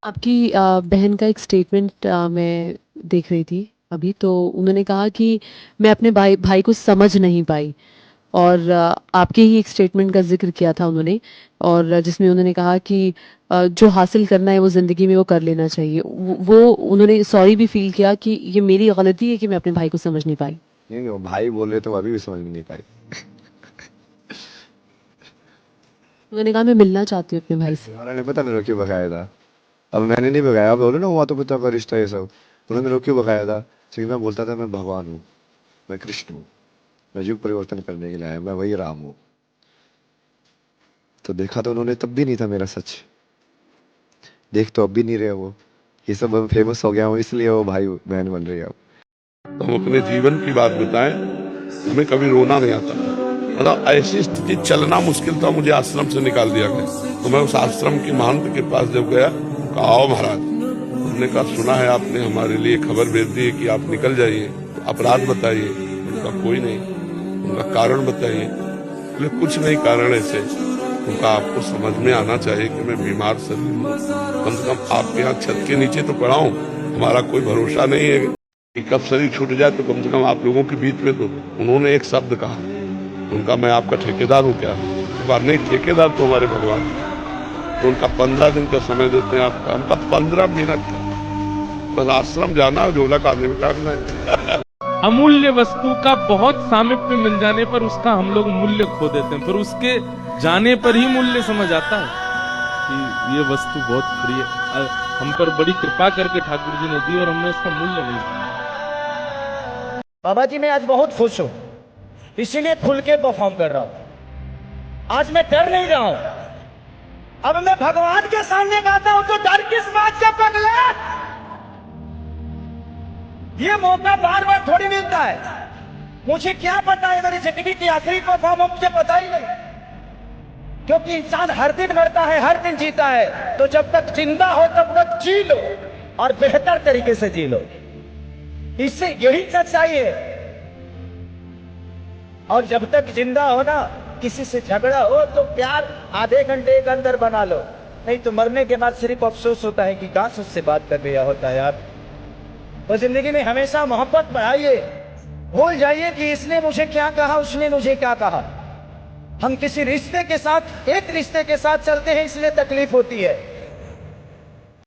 आपकी बहन का एक स्टेटमेंट मैं देख रही थी अभी, तो उन्होंने कहा कि मैं अपने भाई भाई को समझ नहीं पाई। और आपके ही एक स्टेटमेंट का ज़िक्र किया था उन्होंने, और जिसमें उन्होंने कहा कि जो हासिल करना है वो ज़िंदगी में वो कर लेना चाहिए। वो उन्होंने सॉरी भी फ़ील किया कि ये मेरी गलती है कि मैं अपने भाई को समझ नहीं पाई। नहीं, वो भाई बोल रहे तो अभी भी समझ में नहीं पाई। उन्होंने कहा मैं मिलना चाहती हूँ अपने भाई से। हमारा ने पता नहीं क्यों भगाया था। अब मैंने नहीं भगाया, अब बोलो ना हुआ तो पिता का रिश्ता ये सब। उन्होंने लोग क्यों भगाया था? क्योंकि मैं बोलता था मैं भगवान हूँ, मैं कृष्ण हूँ, मैं युग परिवर्तन करने के लिए आया, मैं वही राम हूँ। तो देखा तो उन्होंने तब भी नहीं था मेरा सच। देख तो अब भी नहीं रहे वो। ये सब अब फेमस हो गया हूँ इसलिए वो भाई बहन बन रही है अब। हम अपने जीवन की बात बताएं, हमें कभी रोना नहीं आता। मतलब ऐसी स्थिति चलना मुश्किल था, मुझे आश्रम से निकाल दिया गया। तो मैं उस आश्रम की महंत के पास जब गया, कहा आओ महाराज, हमने कहा सुना है आपने हमारे लिए खबर भेज दी है कि आप निकल जाइए, तो अपराध बताइए। उनका कोई नहीं। उनका कारण बताइए। बोले कुछ नहीं कारण ऐसे। उनका आपको समझ में आना चाहिए कि मैं बीमार शरीर हूँ, कम से कम आपके यहाँ छत के नीचे तो पड़ा हूँ, हमारा कोई भरोसा नहीं है कि कब शरीर छूट जाए, तो कम से कम आप लोगों के बीच में तो। उन्होंने एक शब्द कहा, उनका मैं आपका ठेकेदार हूँ क्या? बार नहीं, ठेकेदार तो हमारे भगवान। तो उनका 15 दिन का समय देते हैं आपका, उनका 15 मिनट का बस आश्रम जाना, झोला कांधे में टांगना है। अमूल्य वस्तु का बहुत सामीप्य मिल जाने पर उसका हम लोग मूल्य खो देते हैं, फिर उसके जाने पर ही मूल्य समझ आता है कि ये वस्तु बहुत प्रिय हम पर बड़ी कृपा करके ठाकुर जी ने दी और हमने इसका मूल्य नहीं दिया। बाबा जी मैं आज बहुत खुश हूं, इसीलिए खुल के परफॉर्म कर रहा हूं। आज मैं डर नहीं रहा हूं। अब मैं भगवान के सामने गाता हूं तो डर किस बात से पगला? ये मौका बार बार थोड़ी मिलता है। मुझे क्या पता है मेरी जिंदगी की आखिरी परफॉर्म, मुझे पता ही नहीं। क्योंकि इंसान हर दिन मरता है, हर दिन जीता है। तो जब तक जिंदा हो तब तक जी लो और बेहतर तरीके से जी लो। इससे यही सच्चाई है। और जब तक जिंदा हो ना, किसी से झगड़ा हो तो प्यार आधे घंटे के अंदर बना लो, नहीं तो मरने के बाद सिर्फ अफसोस होता है कि काश उससे बात कर लिया होता है। यार तो जिंदगी में हमेशा मोहब्बत बढ़ाइए, भूल जाइए कि इसने मुझे क्या कहा, उसने मुझे क्या कहा। हम किसी रिश्ते के साथ, एक रिश्ते के साथ चलते हैं इसलिए तकलीफ होती है।